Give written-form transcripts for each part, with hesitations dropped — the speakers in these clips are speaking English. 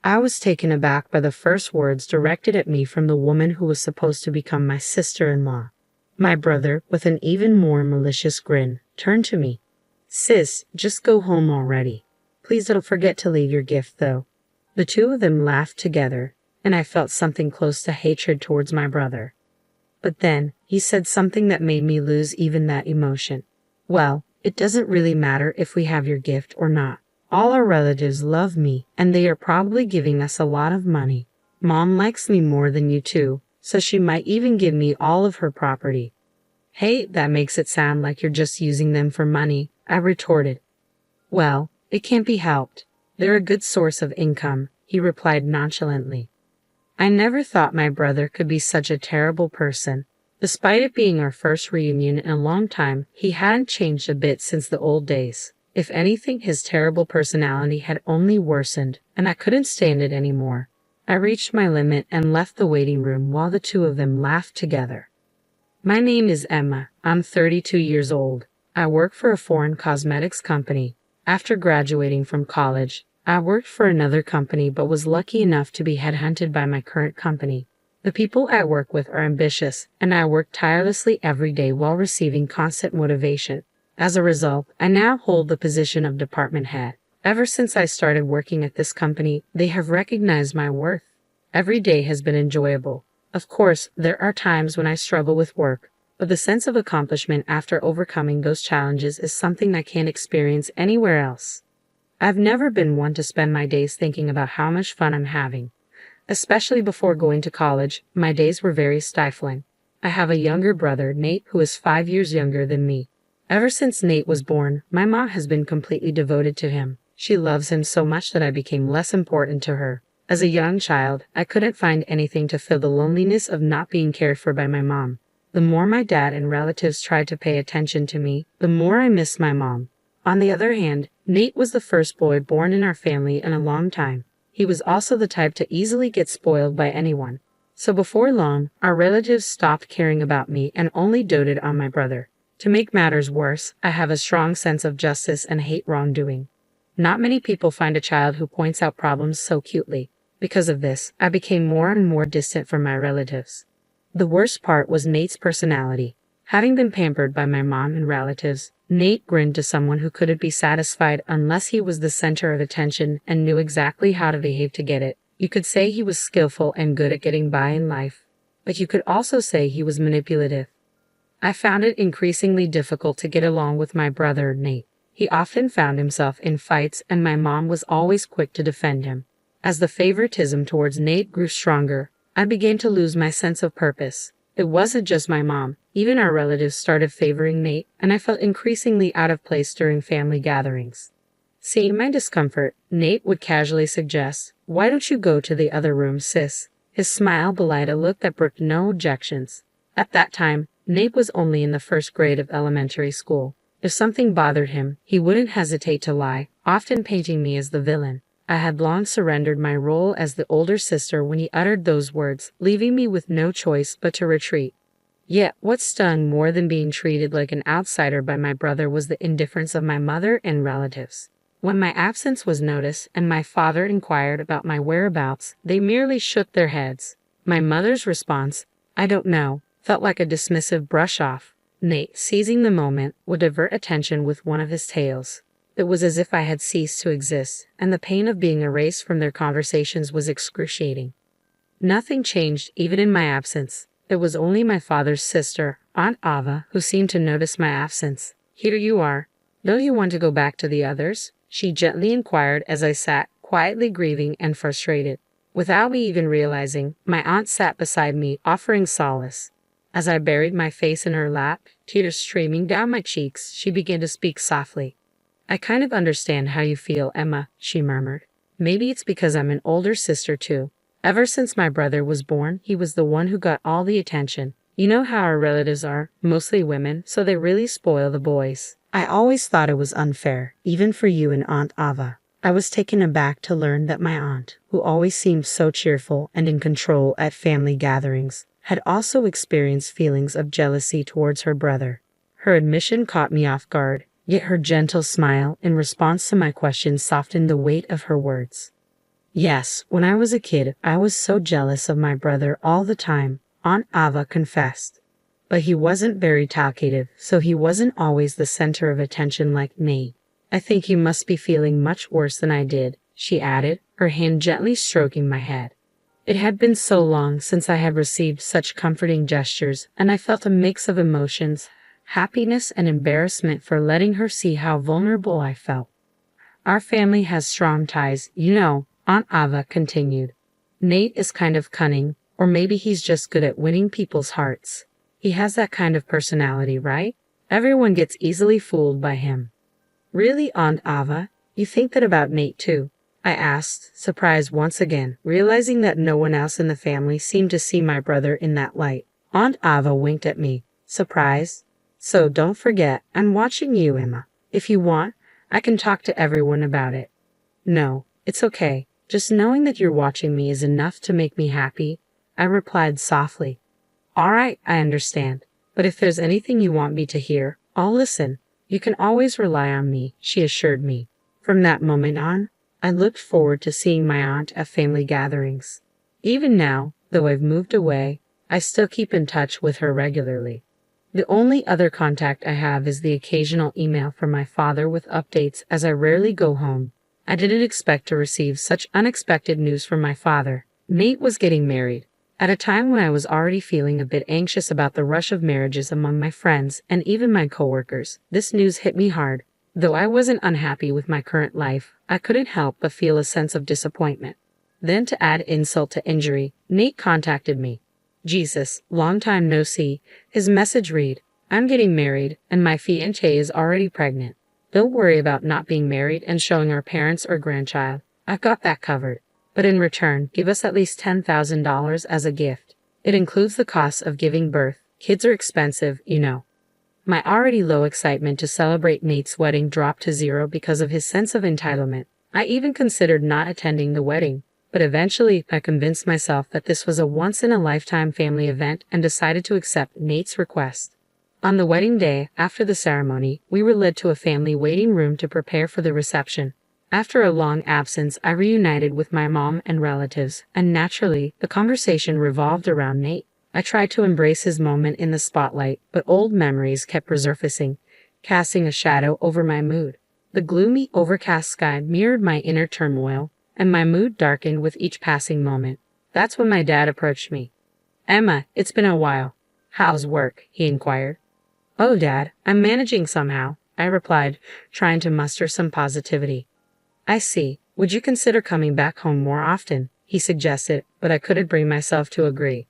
I was taken aback by the first words directed at me from the woman who was supposed to become my sister-in-law. My brother, with an even more malicious grin, turned to me. "Sis, just go home already. Please don't forget to leave your gift, though." The two of them laughed together, and I felt something close to hatred towards my brother. But then, he said something that made me lose even that emotion. "Well, it doesn't really matter if we have your gift or not. All our relatives love me, and they are probably giving us a lot of money. Mom likes me more than you two, so she might even give me all of her property." "Hey, that makes it sound like you're just using them for money," I retorted. "Well, it can't be helped. They're a good source of income," he replied nonchalantly. I never thought my brother could be such a terrible person. Despite it being our first reunion in a long time, he hadn't changed a bit since the old days. If anything, his terrible personality had only worsened, and I couldn't stand it anymore. I reached my limit and left the waiting room while the two of them laughed together. "My name is Emma. I'm 32 years old. I work for a foreign cosmetics company. After graduating from college, I worked for another company but was lucky enough to be headhunted by my current company. The people I work with are ambitious, and I work tirelessly every day while receiving constant motivation. As a result, I now hold the position of department head. Ever since I started working at this company, they have recognized my worth. Every day has been enjoyable. Of course, there are times when I struggle with work, but the sense of accomplishment after overcoming those challenges is something I can't experience anywhere else. I've never been one to spend my days thinking about how much fun I'm having. Especially before going to college, my days were very stifling. I have a younger brother, Nate, who is 5 years younger than me. Ever since Nate was born, my mom has been completely devoted to him. She loves him so much that I became less important to her. As a young child, I couldn't find anything to fill the loneliness of not being cared for by my mom. The more my dad and relatives tried to pay attention to me, the more I missed my mom. On the other hand, Nate was the first boy born in our family in a long time. He was also the type to easily get spoiled by anyone. So before long, our relatives stopped caring about me and only doted on my brother. To make matters worse, I have a strong sense of justice and hate wrongdoing. Not many people find a child who points out problems so cutely. Because of this, I became more and more distant from my relatives. The worst part was Nate's personality. Having been pampered by my mom and relatives, Nate grinned to someone who couldn't be satisfied unless he was the center of attention and knew exactly how to behave to get it. You could say he was skillful and good at getting by in life, but you could also say he was manipulative. I found it increasingly difficult to get along with my brother, Nate. He often found himself in fights, and my mom was always quick to defend him. As the favoritism towards Nate grew stronger, I began to lose my sense of purpose. It wasn't just my mom. Even our relatives started favoring Nate, and I felt increasingly out of place during family gatherings. Seeing my discomfort, Nate would casually suggest, "Why don't you go to the other room, sis?" His smile belied a look that brooked no objections. At that time, Nate was only in the first grade of elementary school. If something bothered him, he wouldn't hesitate to lie, often painting me as the villain. I had long surrendered my role as the older sister when he uttered those words, leaving me with no choice but to retreat. Yet, what stung more than being treated like an outsider by my brother was the indifference of my mother and relatives. When my absence was noticed and my father inquired about my whereabouts, they merely shook their heads. My mother's response, "I don't know," felt like a dismissive brush-off. Nate, seizing the moment, would divert attention with one of his tales. It was as if I had ceased to exist, and the pain of being erased from their conversations was excruciating. Nothing changed even in my absence. It was only my father's sister, Aunt Ava, who seemed to notice my absence. "Here you are. Don't you want to go back to the others?" she gently inquired as I sat, quietly grieving and frustrated. Without me even realizing, my aunt sat beside me, offering solace. As I buried my face in her lap, tears streaming down my cheeks, she began to speak softly. "I kind of understand how you feel, Emma," she murmured. "Maybe it's because I'm an older sister too. Ever since my brother was born, he was the one who got all the attention. You know how our relatives are, mostly women, so they really spoil the boys. I always thought it was unfair, even for you and Aunt Ava." I was taken aback to learn that my aunt, who always seemed so cheerful and in control at family gatherings, had also experienced feelings of jealousy towards her brother. Her admission caught me off guard, yet her gentle smile in response to my question softened the weight of her words. Yes, when I was a kid, I was so jealous of my brother all the time, Aunt Ava confessed. But he wasn't very talkative, so he wasn't always the center of attention like me. I think you must be feeling much worse than I did, she added, her hand gently stroking my head. It had been so long since I had received such comforting gestures, and I felt a mix of emotions, happiness and embarrassment for letting her see how vulnerable I felt. Our family has strong ties, you know, Aunt Ava continued. Nate is kind of cunning, or maybe he's just good at winning people's hearts. He has that kind of personality, right? Everyone gets easily fooled by him. Really, Aunt Ava? You think that about Nate too? I asked, surprised once again, realizing that no one else in the family seemed to see my brother in that light. Aunt Ava winked at me, surprised. So don't forget, I'm watching you, Emma. If you want, I can talk to everyone about it. No, it's okay. Just knowing that you're watching me is enough to make me happy, I replied softly. All right, I understand. But if there's anything you want me to hear, I'll listen. You can always rely on me, she assured me. From that moment on, I looked forward to seeing my aunt at family gatherings. Even now, though I've moved away, I still keep in touch with her regularly. The only other contact I have is the occasional email from my father with updates, as I rarely go home. I didn't expect to receive such unexpected news from my father. Nate was getting married. At a time when I was already feeling a bit anxious about the rush of marriages among my friends and even my coworkers, this news hit me hard. Though I wasn't unhappy with my current life, I couldn't help but feel a sense of disappointment. Then, to add insult to injury, Nate contacted me. Jesus, long time no see. His message read, I'm getting married, and my fiancée is already pregnant. Don't worry about not being married and showing our parents or grandchild. I've got that covered. But in return, give us at least $10,000 as a gift. It includes the cost of giving birth. Kids are expensive, you know. My already low excitement to celebrate Nate's wedding dropped to zero because of his sense of entitlement. I even considered not attending the wedding, but eventually I convinced myself that this was a once-in-a-lifetime family event and decided to accept Nate's request. On the wedding day, after the ceremony, we were led to a family waiting room to prepare for the reception. After a long absence, I reunited with my mom and relatives, and naturally, the conversation revolved around Nate. I tried to embrace his moment in the spotlight, but old memories kept resurfacing, casting a shadow over my mood. The gloomy, overcast sky mirrored my inner turmoil, and my mood darkened with each passing moment. That's when my dad approached me. Emma, it's been a while. How's work? He inquired. Oh, Dad, I'm managing somehow, I replied, trying to muster some positivity. I see. Would you consider coming back home more often? He suggested, but I couldn't bring myself to agree.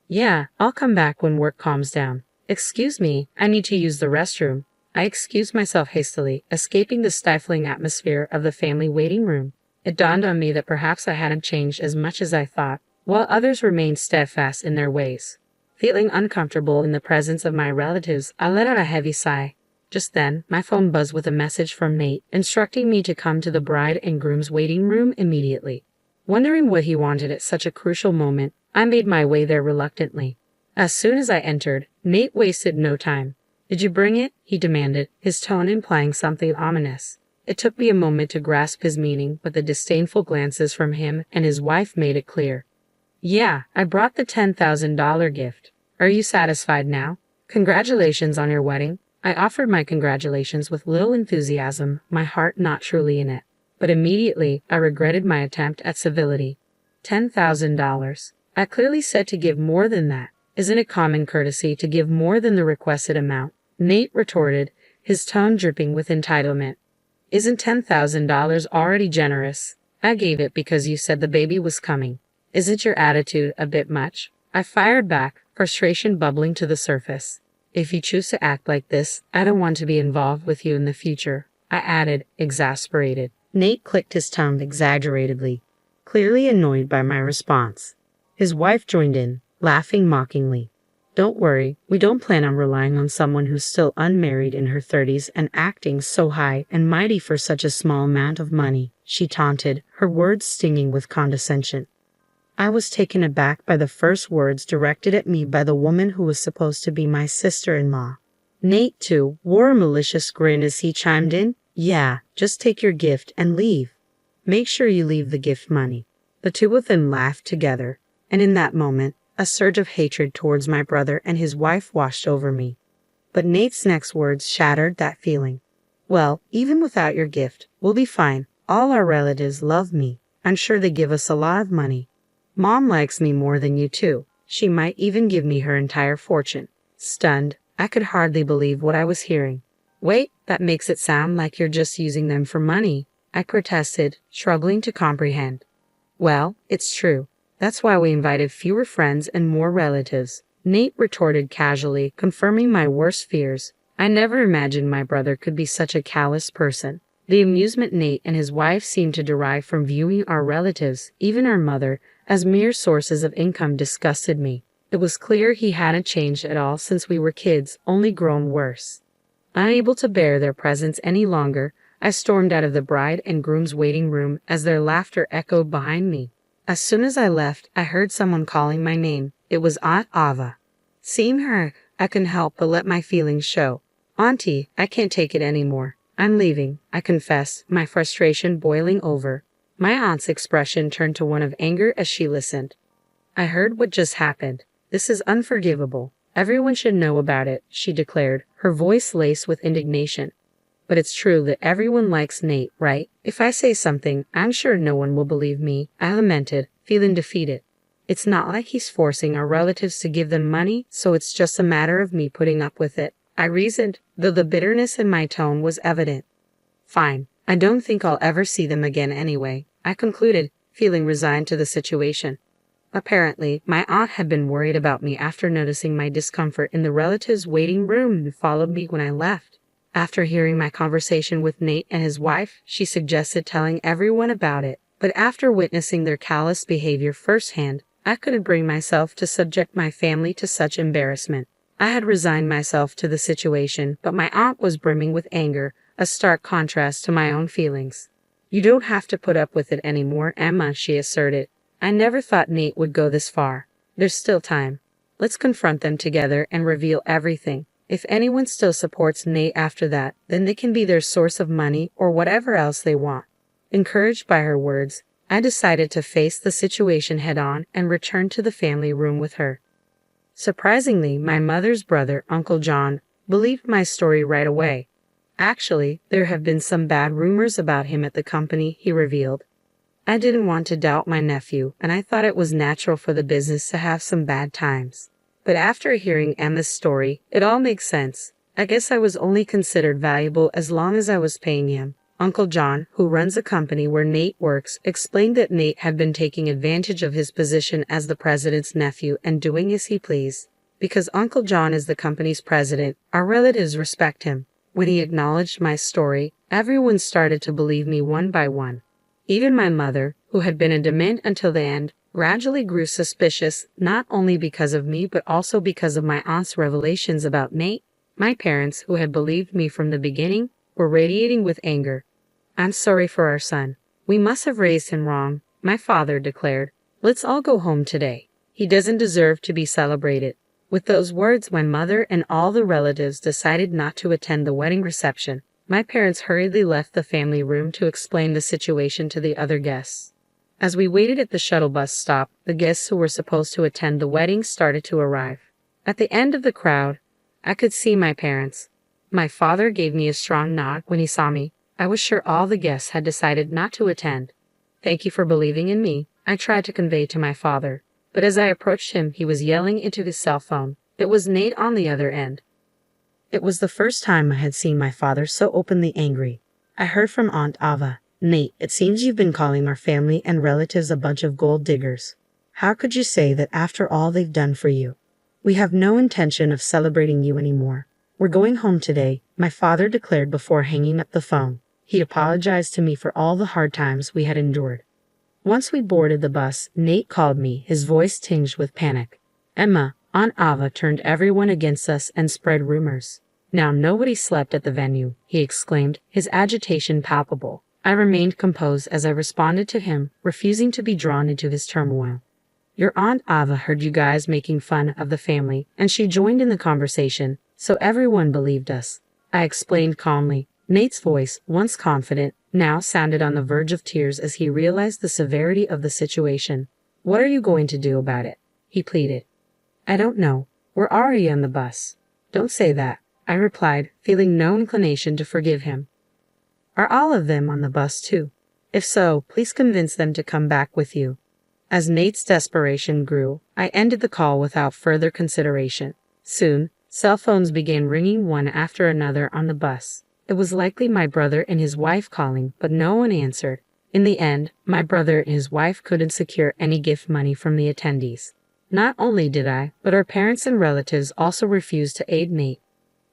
Yeah, I'll come back when work calms down. Excuse me, I need to use the restroom. I excused myself hastily, escaping the stifling atmosphere of the family waiting room. It dawned on me that perhaps I hadn't changed as much as I thought, while others remained steadfast in their ways. Feeling uncomfortable in the presence of my relatives, I let out a heavy sigh. Just then, my phone buzzed with a message from Nate, instructing me to come to the bride and groom's waiting room immediately. Wondering what he wanted at such a crucial moment, I made my way there reluctantly. As soon as I entered, Nate wasted no time. Did you bring it? He demanded, his tone implying something ominous. It took me a moment to grasp his meaning, but the disdainful glances from him and his wife made it clear. Yeah, I brought the $10,000 gift. Are you satisfied now? Congratulations on your wedding. I offered my congratulations with little enthusiasm, my heart not truly in it. But immediately, I regretted my attempt at civility. $10,000. I clearly said to give more than that. Isn't it common courtesy to give more than the requested amount? Nate retorted, his tone dripping with entitlement. Isn't $10,000 already generous? I gave it because you said the baby was coming. Isn't your attitude a bit much? I fired back, frustration bubbling to the surface. If you choose to act like this, I don't want to be involved with you in the future, I added, exasperated. Nate clicked his tongue exaggeratedly, clearly annoyed by my response. His wife joined in, laughing mockingly. Don't worry, we don't plan on relying on someone who's still unmarried in her 30s and acting so high and mighty for such a small amount of money, she taunted, her words stinging with condescension. I was taken aback by the first words directed at me by the woman who was supposed to be my sister-in-law. Nate, too, wore a malicious grin as he chimed in, Yeah, just take your gift and leave. Make sure you leave the gift money." The two of them laughed together, and in that moment, a surge of hatred towards my brother and his wife washed over me. But Nate's next words shattered that feeling. "Well, even without your gift, we'll be fine. All our relatives love me. I'm sure they give us a lot of money. Mom likes me more than you too. She might even give me her entire fortune." Stunned, I could hardly believe what I was hearing. "Wait, that makes it sound like you're just using them for money," I protested, struggling to comprehend. "Well, it's true. That's why we invited fewer friends and more relatives," Nate retorted casually, confirming my worst fears. I never imagined my brother could be such a callous person. The amusement Nate and his wife seemed to derive from viewing our relatives, even our mother, as mere sources of income disgusted me. It was clear he hadn't changed at all since we were kids, only grown worse. Unable to bear their presence any longer, I stormed out of the bride and groom's waiting room as their laughter echoed behind me. As soon as I left, I heard someone calling my name. It was Aunt Ava. Seeing her, I couldn't help but let my feelings show. "Auntie, I can't take it anymore. I'm leaving," I confessed, my frustration boiling over. My aunt's expression turned to one of anger as she listened. "I heard what just happened. This is unforgivable. Everyone should know about it," she declared, her voice laced with indignation. "But it's true that everyone likes Nate, right? If I say something, I'm sure no one will believe me," I lamented, feeling defeated. "It's not like he's forcing our relatives to give them money, so it's just a matter of me putting up with it," I reasoned, though the bitterness in my tone was evident. "Fine. I don't think I'll ever see them again anyway," I concluded, feeling resigned to the situation. Apparently, my aunt had been worried about me after noticing my discomfort in the relatives' waiting room and followed me when I left. After hearing my conversation with Nate and his wife, she suggested telling everyone about it, but after witnessing their callous behavior firsthand, I couldn't bring myself to subject my family to such embarrassment. I had resigned myself to the situation, but my aunt was brimming with anger, a stark contrast to my own feelings. "You don't have to put up with it anymore, Emma," she asserted. "I never thought Nate would go this far. There's still time. Let's confront them together and reveal everything. If anyone still supports Nate after that, then they can be their source of money or whatever else they want." Encouraged by her words, I decided to face the situation head-on and return to the family room with her. Surprisingly, my mother's brother, Uncle John, believed my story right away. "Actually, there have been some bad rumors about him at the company," he revealed. I didn't want to doubt my nephew, and I thought it was natural for the business to have some bad times. But after hearing Emma's story, it all makes sense. I guess I was only considered valuable as long as I was paying him. Uncle John, who runs a company where Nate works, explained that Nate had been taking advantage of his position as the president's nephew and doing as he pleased. Because Uncle John is the company's president, our relatives respect him. When he acknowledged my story, everyone started to believe me one by one. Even my mother, who had been adamant until the end, gradually grew suspicious, not only because of me but also because of my aunt's revelations about Nate. My parents, who had believed me from the beginning, were radiating with anger. "I'm sorry for our son. We must have raised him wrong," my father declared. "Let's all go home today. He doesn't deserve to be celebrated." With those words, my mother and all the relatives decided not to attend the wedding reception. My parents hurriedly left the family room to explain the situation to the other guests. As we waited at the shuttle bus stop, the guests who were supposed to attend the wedding started to arrive. At the end of the crowd, I could see my parents. My father gave me a strong nod when he saw me. I was sure all the guests had decided not to attend. "Thank you for believing in me," I tried to convey to my father. But as I approached him, he was yelling into his cell phone. It was Nate on the other end. It was the first time I had seen my father so openly angry. I heard from Aunt Ava, "Nate, it seems you've been calling our family and relatives a bunch of gold diggers. How could you say that after all they've done for you? We have no intention of celebrating you anymore. We're going home today," my father declared before hanging up the phone. He apologized to me for all the hard times we had endured. Once we boarded the bus, Nate called me, his voice tinged with panic. "Emma, Aunt Ava turned everyone against us and spread rumors. Now nobody slept at the venue," he exclaimed, his agitation palpable. I remained composed as I responded to him, refusing to be drawn into his turmoil. "Your Aunt Ava heard you guys making fun of the family, and she joined in the conversation, so everyone believed us," I explained calmly. Nate's voice, once confident, now sounded on the verge of tears as he realized the severity of the situation. "What are you going to do about it?" he pleaded. "I don't know. We're already on the bus." "Don't say that," I replied, feeling no inclination to forgive him. "Are all of them on the bus too? If so, please convince them to come back with you." As Nate's desperation grew, I ended the call without further consideration. Soon, cell phones began ringing one after another on the bus. It was likely my brother and his wife calling, but no one answered. In the end, my brother and his wife couldn't secure any gift money from the attendees. Not only did I, but our parents and relatives also refused to aid Nate.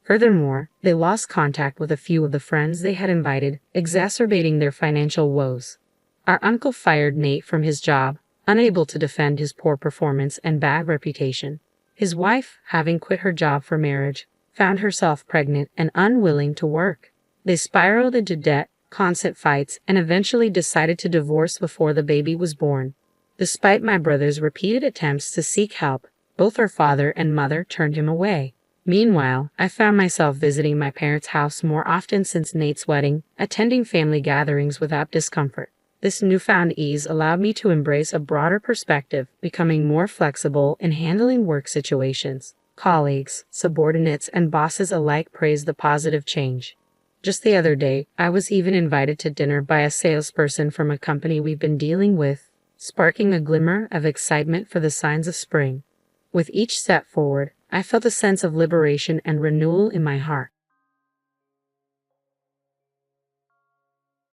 Furthermore, they lost contact with a few of the friends they had invited, exacerbating their financial woes. Our uncle fired Nate from his job, unable to defend his poor performance and bad reputation. His wife, having quit her job for marriage, found herself pregnant and unwilling to work. They spiraled into debt, constant fights, and eventually decided to divorce before the baby was born. Despite my brother's repeated attempts to seek help, both her father and mother turned him away. Meanwhile, I found myself visiting my parents' house more often since Nate's wedding, attending family gatherings without discomfort. This newfound ease allowed me to embrace a broader perspective, becoming more flexible in handling work situations. Colleagues, subordinates, and bosses alike praised the positive change. Just the other day, I was even invited to dinner by a salesperson from a company we've been dealing with, sparking a glimmer of excitement for the signs of spring. With each step forward, I felt a sense of liberation and renewal in my heart.